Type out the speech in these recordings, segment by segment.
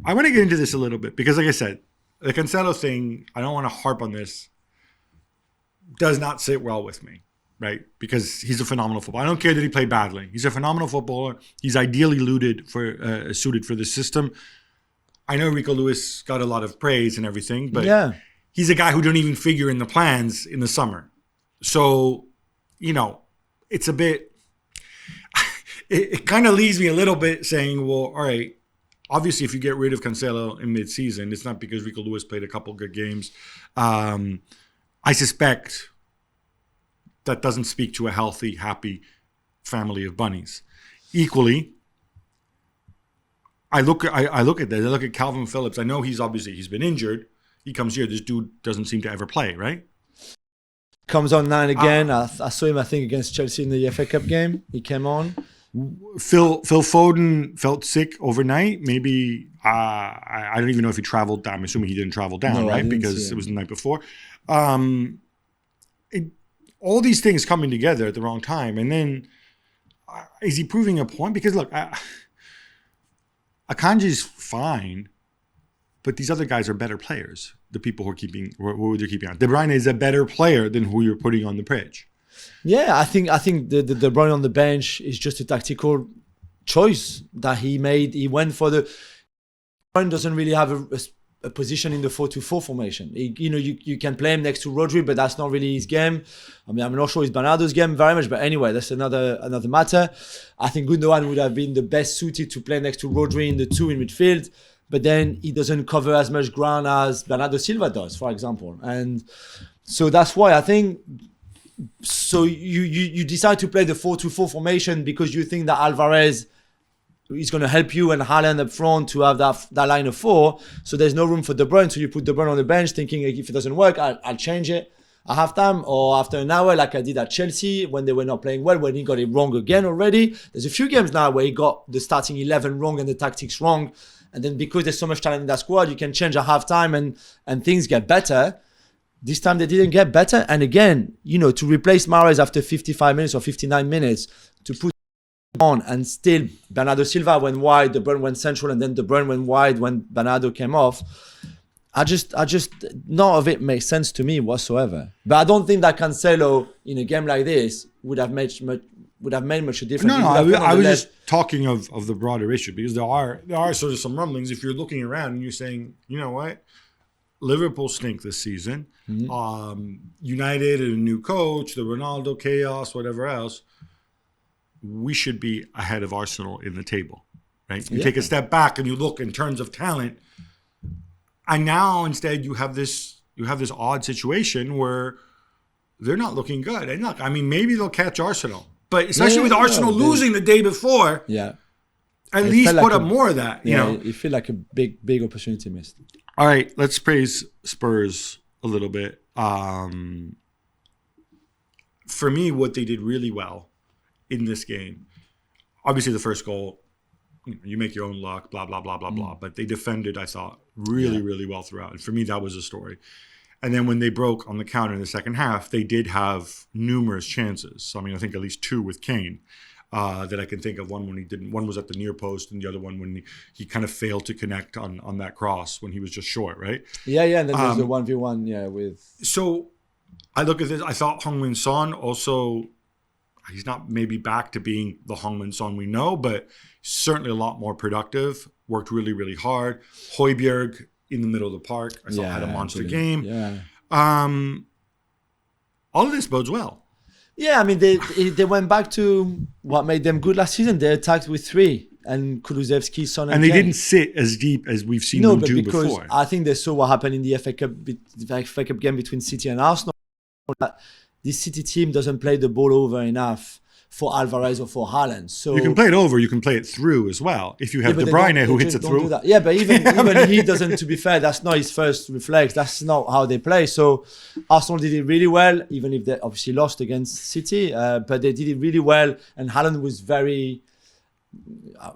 I want to get into this a little bit because, like I said, the Cancelo thing, I don't want to harp on this, does not sit well with me, right? Because he's a phenomenal footballer. I don't care that he played badly. He's a phenomenal footballer. He's ideally suited for the system. I know Rico Lewis got a lot of praise and everything, but he's a guy who didn't even figure in the plans in the summer. So, it's a bit... It kind of leaves me a little bit saying, well, all right, obviously if you get rid of Cancelo in mid-season, it's not because Rico Lewis played a couple good games. I suspect that doesn't speak to a healthy, happy family of bunnies. Equally, I look at that. I look at Calvin Phillips. I know he's been injured. He comes here. This dude doesn't seem to ever play, right? Comes on now and again. I saw him, I think, against Chelsea in the FA Cup game. He came on. Phil Foden felt sick overnight. Maybe I don't even know if he traveled down. I'm assuming he didn't travel down, right? Because it was the night before. All these things coming together at the wrong time, and then is he proving a point? Because look, Akanji's fine, but these other guys are better players. The people who they're keeping on. De Bruyne is a better player than who you're putting on the pitch. Yeah, I think the De Bruyne on the bench is just a tactical choice that he made. He went for the... De Bruyne doesn't really have a position in the 4-2-4 formation. You can play him next to Rodri, but that's not really his game. I mean, I'm not sure it's Bernardo's game very much, but anyway, that's another matter. I think Gundogan would have been the best suited to play next to Rodri in the 2 in midfield, but then he doesn't cover as much ground as Bernardo Silva does, for example. And so that's why I think... So you decide to play the 4-2-4 formation because you think that Alvarez is going to help you and Haaland up front to have that line of 4. So there's no room for De Bruyne. So you put De Bruyne on the bench thinking if it doesn't work, I'll change it at halftime or after an hour like I did at Chelsea when they were not playing well, when he got it wrong again already. There's a few games now where he got the starting 11 wrong and the tactics wrong. And then because there's so much talent in that squad, you can change at halftime and things get better. This time they didn't get better. And again, to replace Mahrez after 55 minutes or 59 minutes, to put on and still Bernardo Silva went wide, De Bruyne went central, and then De Bruyne went wide when Bernardo came off. I just none of it makes sense to me whatsoever. But I don't think that Cancelo in a game like this would have made much a difference. No, I was just talking of the broader issue because there are sort of some rumblings. If you're looking around and you're saying, you know what? Liverpool stink this season. Mm-hmm. United and a new coach, the Ronaldo chaos, whatever else. We should be ahead of Arsenal in the table, right? You take a step back and you look in terms of talent, and now instead you have this odd situation where they're not looking good. And look, I mean, maybe they'll catch Arsenal, but especially with Arsenal losing the day before, at least put up more of that. You feel like a big opportunity missed. All right, let's praise Spurs a little bit. For me, what they did really well in this game, obviously the first goal, you make your own luck, blah, blah, blah, blah, blah. But they defended, I thought, really well throughout. And for me, that was a story. And then when they broke on the counter in the second half, they did have numerous chances. So, I mean, I think at least 2 with Kane. That I can think of. One when he didn't. One was at the near post, and the other one when he kind of failed to connect on that cross when he was just short, right? Yeah. And then there's the 1v1, with. So I look at this. I thought Heung-min Son also. He's not maybe back to being the Heung-min Son we know, but certainly a lot more productive. Worked really hard. Højbjerg in the middle of the park. I thought had a monster game. Yeah. All of this bodes well. Yeah, I mean, they went back to what made them good last season. They attacked with 3, and Kulusevski, Son, and they Kane. didn't sit as deep as we've seen them do before. No, because I think they saw what happened in the FA Cup game between City and Arsenal. This City team doesn't play the ball over enough for Alvarez or for Haaland. So you can play it over, you can play it through as well. If you have De Bruyne who hits it through. Yeah, but even he doesn't, to be fair, that's not his first reflex. That's not how they play. So Arsenal did it really well, even if they obviously lost against City. But they did it really well. And Haaland was very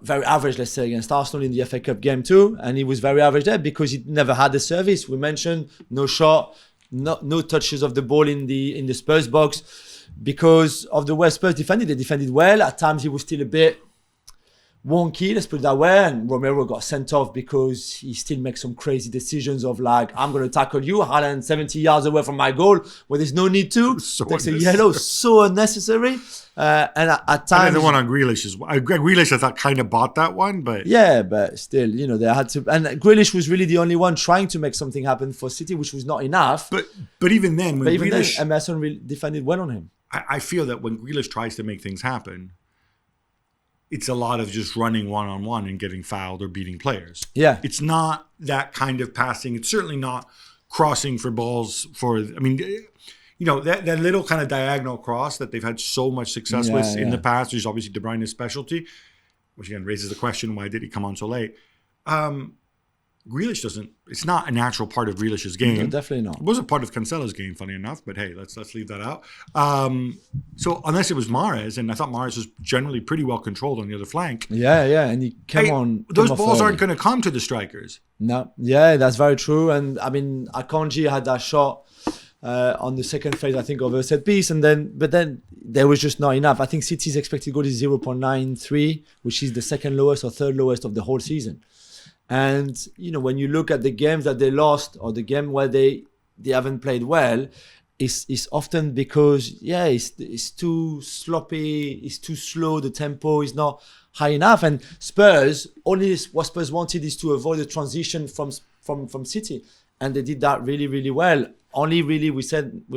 average, let's say, against Arsenal in the FA Cup game too. And he was very average there because he never had the service. We mentioned no shot, no touches of the ball in the Spurs box. Because of the way Spurs defended, they defended well. At times, he was still a bit wonky, let's put it that way. And Romero got sent off because he still makes some crazy decisions of like, I'm going to tackle you, Haaland 70 yards away from my goal, where there's no need to. So Takes a yellow, so unnecessary. And at times, the one on Grealish is Grealish. I thought kind of bought that one, but yeah, but still, you know, they had to. And Grealish was really the only one trying to make something happen for City, which was not enough. But even then, when Grealish, Emerson really defended well on him. I feel that when Grealish tries to make things happen, it's a lot of just running one-on-one and getting fouled or beating players. Yeah, it's not that kind of passing. It's certainly not crossing for balls. I mean, you know, that little kind of diagonal cross that they've had so much success with in the past, which is obviously De Bruyne's specialty, which again raises the question, why did he come on so late? Grealish doesn't, it's not a natural part of Grealish's game. No, definitely not. It was a part of Cancelo's game, funny enough, but hey, let's leave that out. So unless it was Mahrez, and I thought Mahrez was generally pretty well controlled on the other flank. Yeah, and he came on. Those balls aren't going to come to the strikers. No, yeah, that's very true. And I mean, Akanji had that shot on the second phase, I think, of a set piece, but then there was just not enough. I think City's expected goal is 0.93, which is the second lowest or third lowest of the whole season. And you know, when you look at the games that they lost or the game where they haven't played well, it's often because it's too sloppy, it's too slow, the tempo is not high enough. And Spurs, what Spurs wanted is to avoid the transition from City, and they did that really, really well. Only really we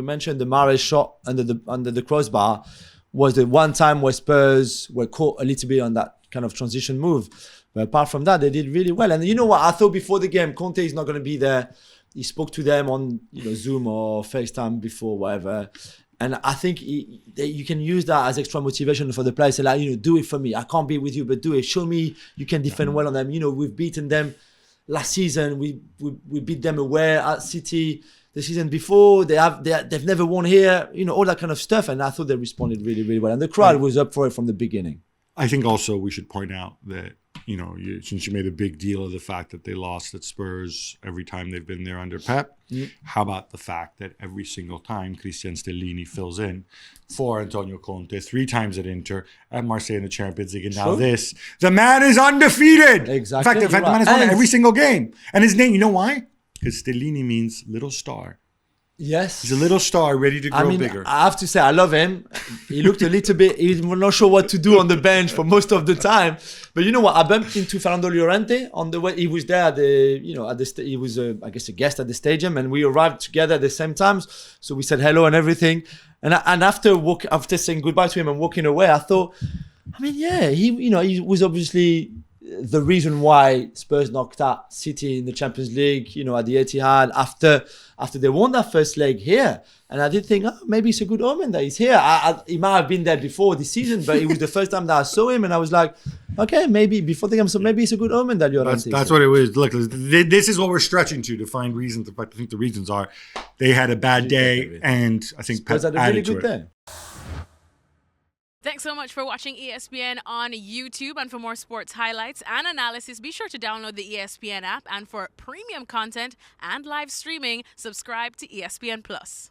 mentioned the Mahrez shot under the crossbar was the one time where Spurs were caught a little bit on that kind of transition move. But apart from that, they did really well. And you know what? I thought before the game, Conte is not going to be there. He spoke to them on Zoom or FaceTime before, whatever. And I think you can use that as extra motivation for the players. Say like, do it for me. I can't be with you, but do it. Show me you can defend well on them. You know, we've beaten them last season. We beat them away at City the season before. They've never won here. You know, all that kind of stuff. And I thought they responded really, really well. And the crowd was up for it from the beginning. I think also we should point out that, since you made a big deal of the fact that they lost at Spurs every time they've been there under Pep, how about the fact that every single time Christian Stellini fills in for Antonio Conte, 3 times at Inter, at Marseille in the Champions League, and now the man is undefeated. Exactly. In fact, the man has won every single game. And his name, you know why? Because Stellini means little star. Yes. He's a little star ready to grow bigger. I have to say, I love him. He looked a little bit, he was not sure what to do on the bench for most of the time. But you know what? I bumped into Fernando Llorente on the way. He was there he was, I guess, a guest at the stadium, and we arrived together at the same time. So we said hello and everything. And after saying goodbye to him and walking away, I thought, he was obviously the reason why Spurs knocked out City in the Champions League, at the Etihad after they won that first leg here. And I did think, maybe it's a good omen that he's here. He might have been there before this season, but it was the first time that I saw him, and I was like, okay, maybe before the game, so maybe it's a good omen that you're on. That's what it was. Look, this is what we're stretching to find reasons. In fact, I think the reasons are they had a bad day, and I think Spurs had a really good day. Thanks so much for watching ESPN on YouTube. And for more sports highlights and analysis, be sure to download the ESPN app. And for premium content and live streaming, subscribe to ESPN Plus.